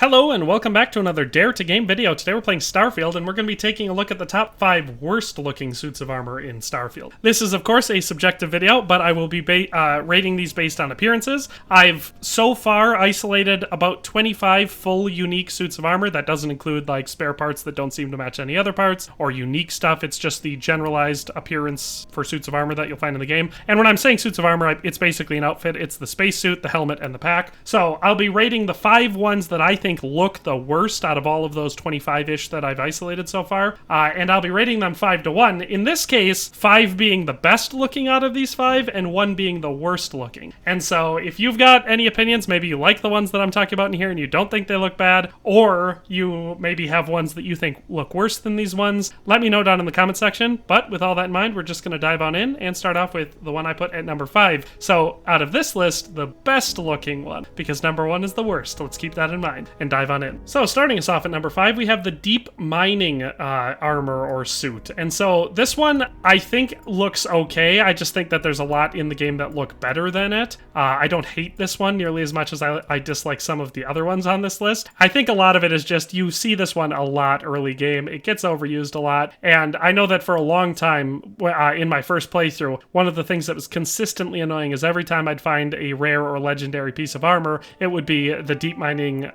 Hello and welcome back to another Dare to Game video. Today we're playing Starfield and we're going to be taking a look at the top 5 worst looking suits of armor in Starfield. This is of course a subjective video, but I will be rating these based on appearances. I've so far isolated about 25 full unique suits of armor. That doesn't include like spare parts that don't seem to match any other parts or unique stuff. It's just the generalized appearance for suits of armor that you'll find in the game. And when I'm saying suits of armor, it's basically an outfit. It's the spacesuit, the helmet, and the pack. So I'll be rating the 5 ones that I think look the worst out of all of those 25-ish that I've isolated so far, and I'll be rating them 5 to 1. In this case, 5 being the best looking out of these 5 and 1 being the worst looking. And so if you've got any opinions, maybe you like the ones that I'm talking about in here and you don't think they look bad, or you maybe have ones that you think look worse than these ones, let me know down in the comment section. But with all that in mind, we're just going to dive on in and start off with the one I put at number 5. So out of this list, the best looking one, because number 1 is the worst. Let's keep that in mind and dive on in. So starting us off at number 5, we have the deep mining armor or suit. And so this one I think looks okay. I just think that there's a lot in the game that look better than it. I don't hate this one nearly as much as I dislike some of the other ones on this list. I think a lot of it is just you see this one a lot early game. It gets overused a lot. And I know that for a long time in my first playthrough, one of the things that was consistently annoying is every time I'd find a rare or legendary piece of armor, it would be the deep mining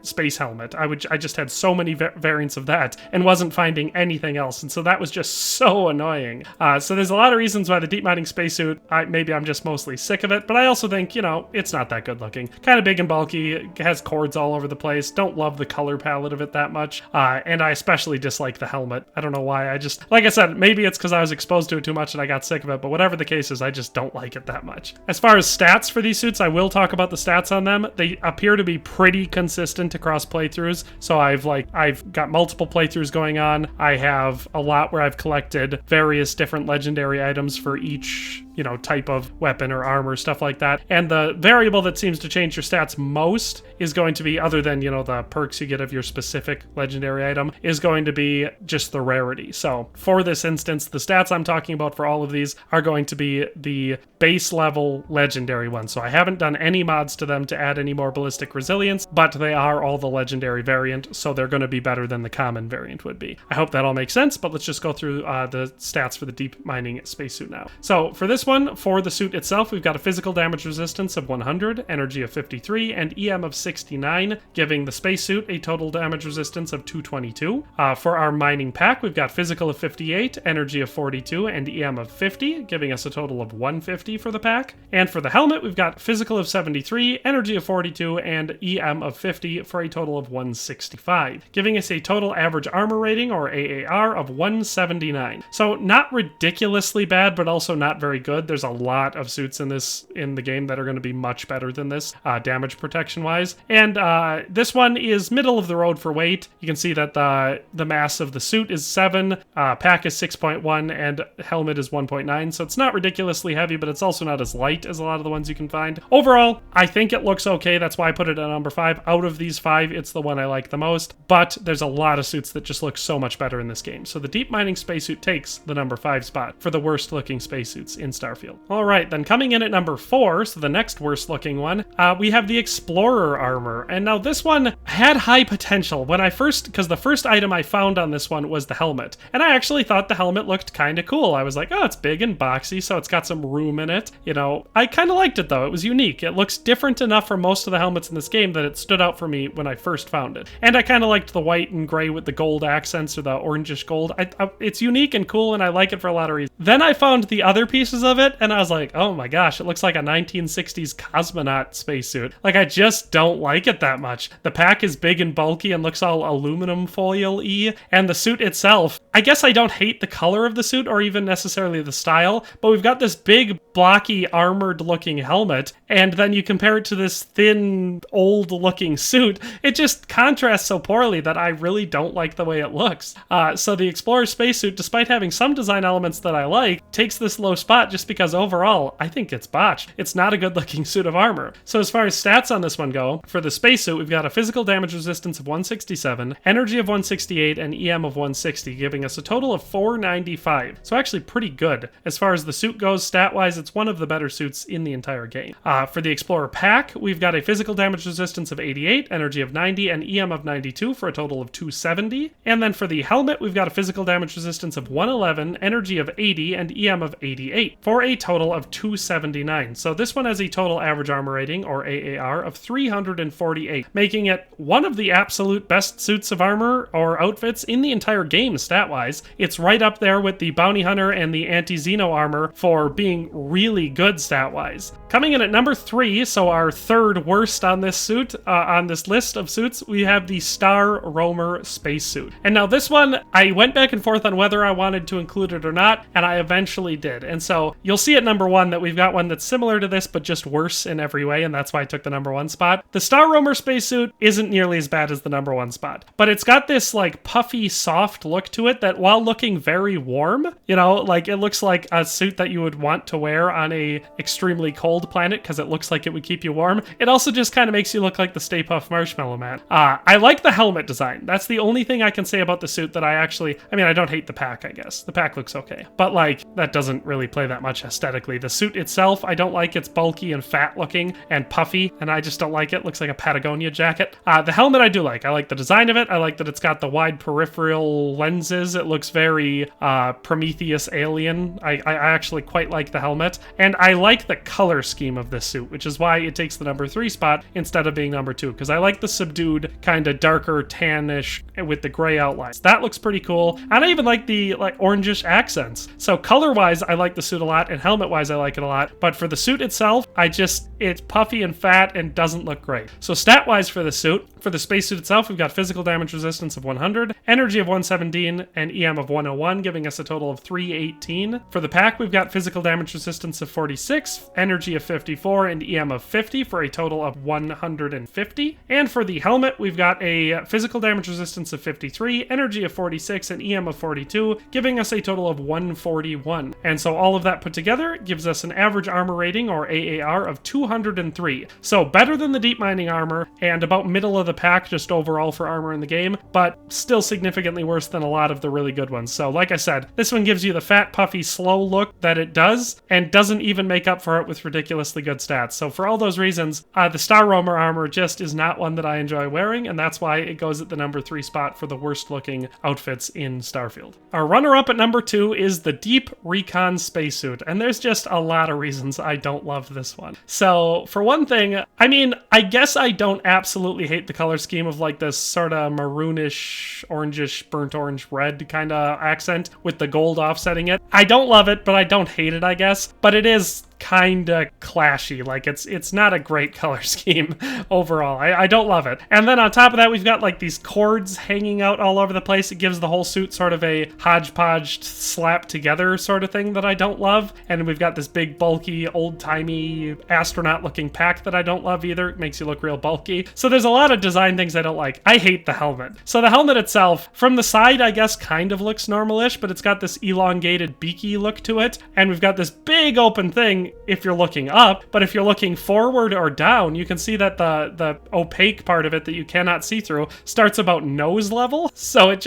space helmet. I just had so many variants of that and wasn't finding anything else, and so that was just so annoying. So there's a lot of reasons why the deep mining spacesuit, maybe I'm just mostly sick of it, but I also think, you know, it's not that good looking. Kind of big and bulky, it has cords all over the place, don't love the color palette of it that much, and I especially dislike the helmet. I don't know why, like I said, maybe it's because I was exposed to it too much and I got sick of it, but whatever the case is, I just don't like it that much. As far as stats for these suits, I will talk about the stats on them. They appear to be pretty consistent across playthroughs. So I've got multiple playthroughs going on. I have a lot where I've collected various different legendary items for each, you know, type of weapon or armor, stuff like that. And the variable that seems to change your stats most is going to be, other than, you know, the perks you get of your specific legendary item, is going to be just the rarity. So for this instance, the stats I'm talking about for all of these are going to be the base level legendary ones. So I haven't done any mods to them to add any more ballistic resilience, but they are all the legendary variant, so they're going to be better than the common variant would be. I hope that all makes sense, but let's just go through the stats for the deep mining spacesuit now. So for this one, for the suit itself, we've got a physical damage resistance of 100, energy of 53, and EM of 69, giving the spacesuit a total damage resistance of 222. For our mining pack, we've got physical of 58, energy of 42, and EM of 50, giving us a total of 150 for the pack. And for the helmet, we've got physical of 73, energy of 42, and EM of 50 for a total of 165, giving us a total average armor rating, or AAR, of 179. So not ridiculously bad, but also not very good. There's a lot of suits in the game that are going to be much better than this, damage protection wise. And this one is middle of the road for weight. You can see that the mass of the suit is 7, pack is 6.1, and helmet is 1.9. So it's not ridiculously heavy, but it's also not as light as a lot of the ones you can find. Overall, I think it looks okay. That's why I put it at number 5. Out of these 5, it's the one I like the most, but there's a lot of suits that just look so much better in this game. So the deep mining spacesuit takes the number 5 spot for the worst looking spacesuits in Starfield. All right, then coming in at number 4, so the next worst looking one, we have the Explorer armor. And now this one had high potential when because the first item I found on this one was the helmet. And I actually thought the helmet looked kind of cool. I was like, oh, it's big and boxy, so it's got some room in it. You know, I kind of liked it though. It was unique. It looks different enough from most of the helmets in this game that it stood out for me when I first found it. And I kind of liked the white and gray with the gold accents, or the orangish gold. It's unique and cool, and I like it for a lot of reasons. Then I found the other pieces of it, and I was like, oh my gosh, it looks like a 1960s cosmonaut spacesuit. Like, I just don't like it that much. The pack is big and bulky and looks all aluminum foil-y, and the suit itself, I guess I don't hate the color of the suit or even necessarily the style, but we've got this big, blocky, armored-looking helmet, and then you compare it to this thin, old-looking suit. It just contrasts so poorly that I really don't like the way it looks. So the Explorer spacesuit, despite having some design elements that I like, takes this low spot just because overall, I think it's botched. It's not a good-looking suit of armor. So as far as stats on this one go, for the spacesuit, we've got a physical damage resistance of 167, energy of 168, and EM of 160, giving us a total of 495. So actually pretty good. As far as the suit goes, stat-wise, it's one of the better suits in the entire game. For the Explorer pack, we've got a physical damage resistance of 88, energy of 90, and EM of 92 for a total of 270. And then for the helmet, we've got a physical damage resistance of 111, energy of 80, and EM of 88 for a total of 279. So this one has a total average armor rating, or AAR, of 348, making it one of the absolute best suits of armor or outfits in the entire game stat-wise. It's right up there with the Bounty Hunter and the Anti-Xeno armor for being really good stat-wise. Coming in at number 3, so our third worst on this suit, on this list of suits, we have the Star Roamer Spacesuit. And now this one, I went back and forth on whether I wanted to include it or not, and I eventually did. And so you'll see at number 1 that we've got one that's similar to this, but just worse in every way, and that's why I took the number 1 spot. The Star Roamer Spacesuit isn't nearly as bad as the number 1 spot, but it's got this like puffy, soft look to it that while looking very warm, you know, like it looks like a suit that you would want to wear on a extremely cold planet because it looks like it would keep you warm. It also just kind of makes you look like the Stay Puft Marshmallow Man. I like the helmet design. That's the only thing I can say about the suit that I mean, I don't hate the pack, I guess. The pack looks okay, but like that doesn't really play that much aesthetically. The suit itself, I don't like. It's bulky and fat looking and puffy, and I just don't like it. Looks like a Patagonia jacket. The helmet I do like. I like the design of it. I like that it's got the wide peripheral lenses. It looks very Prometheus alien. I actually quite like the helmet, and I like the color scheme of this suit, which is why it takes the number 3 spot instead of being number 2, because I like the subdued, kind of darker tannish with the gray outlines. That looks pretty cool, and I even like the orangish accents. So color-wise, I like the suit a lot, and helmet-wise, I like it a lot, but for the suit itself, it's puffy and fat and doesn't look great. So stat-wise for the suit, for the spacesuit itself, we've got physical damage resistance of 100, energy of 117, and EM of 101, giving us a total of 318. For the pack, we've got physical damage resistance of 46, energy of 54, and EM of 50 for a total of 150. And for the helmet, we've got a physical damage resistance of 53, energy of 46, and EM of 42, giving us a total of 141. And so all of that put together gives us an average armor rating, or AAR, of 203. So better than the deep mining armor, and about middle of the pack just overall for armor in the game, but still significantly worse than a lot of the really good ones. So like I said, this one gives you the fat, puffy, slow look that it does, and doesn't even make up for it with ridiculously good stats. So for all those reasons, the Star Roamer armor just is not one that I enjoy wearing, and that's why it goes at the number 3 spot for the worst looking outfits in Starfield. Our runner-up at number 2 is the Deep Recon Spacesuit, and there's just a lot of reasons I don't love this one. So for one thing, I mean, I guess I don't absolutely hate the color scheme of like this sort of maroonish, orangish, burnt orange red kind of accent with the gold offsetting it. I don't love it, but I don't hate it, I guess. But it is kind of clashy. Like it's not a great color scheme overall. I don't love it. And then on top of that, we've got like these cords hanging out all over the place. It gives the whole suit sort of a hodgepodge slapped together sort of thing that I don't love. And we've got this big bulky old-timey astronaut looking pack that I don't love either. It makes you look real bulky. So there's a lot of design things I don't like. I hate the helmet. So the helmet itself, from the side, I guess kind of looks normal-ish, but it's got this elongated beaky look to it. And we've got this big open thing if you're looking up, but if you're looking forward or down, you can see that the opaque part of it that you cannot see through starts about nose level. So it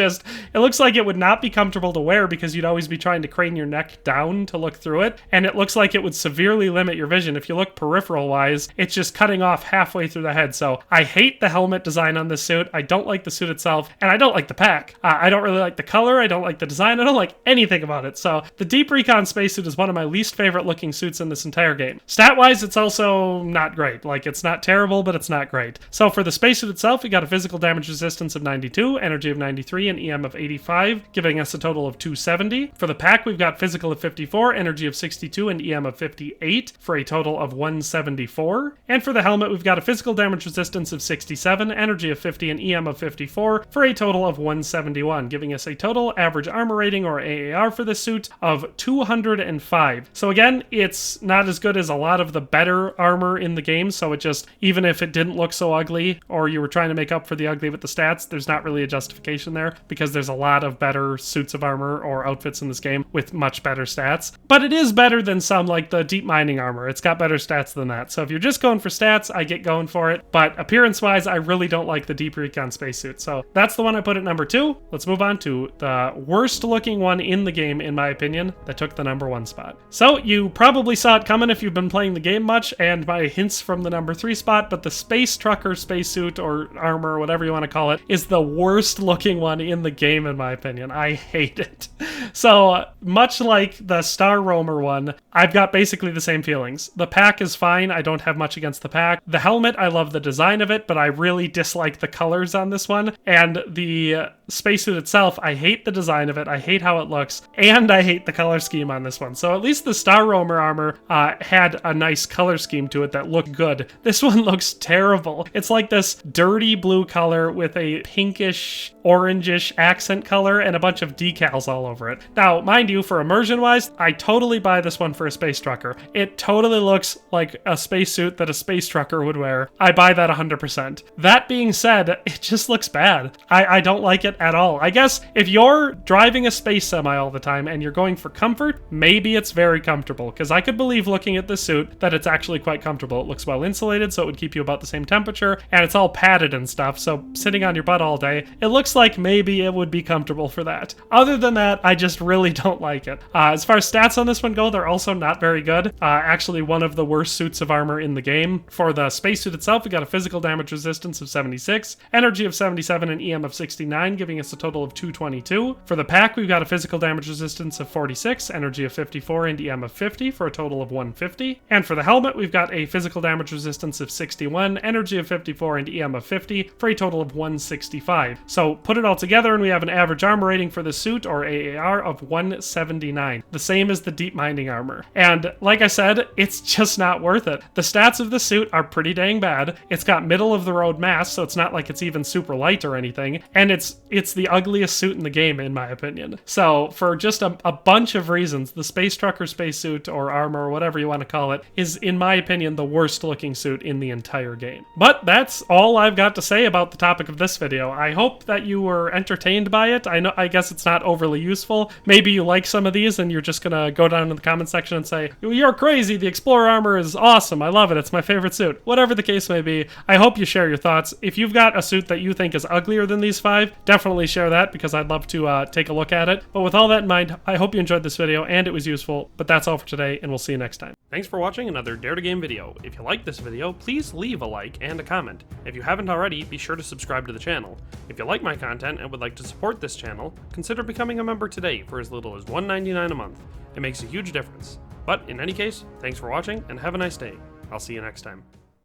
looks like it would not be comfortable to wear because you'd always be trying to crane your neck down to look through it. And it looks like it would severely limit your vision. If you look peripheral wise, it's just cutting off halfway through the head. So I hate the helmet design on this suit. I don't like the suit itself, and I don't like the pack. I don't really like the color. I don't like the design. I don't like anything about it. So the Deep Recon Spacesuit is one of my least favorite looking suits in this entire game. Stat-wise, it's also not great. Like, it's not terrible, but it's not great. So for the spacesuit itself, we got a physical damage resistance of 92, energy of 93, and EM of 85, giving us a total of 270. For the pack, we've got physical of 54, energy of 62, and EM of 58, for a total of 174. And for the helmet, we've got a physical damage resistance of 67, energy of 50, and EM of 54, for a total of 171, giving us a total average armor rating, or AAR, for this suit of 205. So again, it's not as good as a lot of the better armor in the game, so it just, even if it didn't look so ugly, or you were trying to make up for the ugly with the stats, there's not really a justification there, because there's a lot of better suits of armor or outfits in this game with much better stats. But it is better than some, like the deep mining armor. It's got better stats than that. So if you're just going for stats, I get going for it. But appearance-wise, I really don't like the Deep Recon Spacesuit. So that's the one I put at number 2. Let's move on to the worst looking one in the game, in my opinion, that took the number 1 spot. So you probably saw it it coming if you've been playing the game much, and my hints from the number 3 spot, but the Space Trucker spacesuit or armor, or whatever you want to call it, is the worst looking one in the game in my opinion. I hate it. So much like the Star Roamer one, I've got basically the same feelings. The pack is fine, I don't have much against the pack. The helmet, I love the design of it, but I really dislike the colors on this one. And the spacesuit itself, I hate the design of it, I hate how it looks, and I hate the color scheme on this one. So at least the Star Roamer armor had a nice color scheme to it that looked good. This one looks terrible. It's like this dirty blue color with a pinkish, orangish accent color and a bunch of decals all over it. Now, mind you, for immersion wise, I totally buy this one for a space trucker. It totally looks like a spacesuit that a space trucker would wear. I buy that 100%. That being said, it just looks bad. I don't like it at all. I guess if you're driving a space semi all the time and you're going for comfort, maybe it's very comfortable, because I could believe looking at this suit that it's actually quite comfortable. It looks well insulated, so it would keep you about the same temperature, and it's all padded and stuff, so sitting on your butt all day, it looks like maybe it would be comfortable for that. Other than that, I just really don't like it. As far as stats on this one go, they're also not very good. Actually, one of the worst suits of armor in the game. For the spacesuit itself, we got a physical damage resistance of 76, energy of 77, and EM of 69, giving us a total of 222. For the pack, we've got a physical damage resistance of 46, energy of 54, and EM of 50, for a total of 150. And for the helmet, we've got a physical damage resistance of 61, energy of 54, and EM of 50, for a total of 165. So put it all together, and we have an average armor rating for the suit, or AAR, of 179. The same as the deep mining armor. And like I said, it's just not worth it. The stats of the suit are pretty dang bad. It's got middle of the road mass, so it's not like it's even super light or anything. And it's the ugliest suit in the game, in my opinion. So for just a bunch of reasons, the Space Trucker spacesuit or armor, or whatever you want to call it, is, in my opinion, the worst looking suit in the entire game. But that's all I've got to say about the topic of this video. I hope that you were entertained by it. I guess it's not overly useful. Maybe you like some of these and you're just gonna go down in the comment section and say, "You're crazy, the Explorer armor is awesome, I love it, it's my favorite suit." Whatever the case may be, I hope you share your thoughts. If you've got a suit that you think is uglier than these 5, definitely share that, because I'd love to take a look at it. But with all that in mind, I hope you enjoyed this video and it was useful. But that's all for today, and we'll see you next time. Thanks for watching another Dare to Game video. If you liked this video, please leave a like and a comment. If you haven't already, be sure to subscribe to the channel. If you like my content and would like to support this channel, consider becoming a member today for as little as $1.99 a month. It makes a huge difference. But in any case, thanks for watching and have a nice day. I'll see you next time.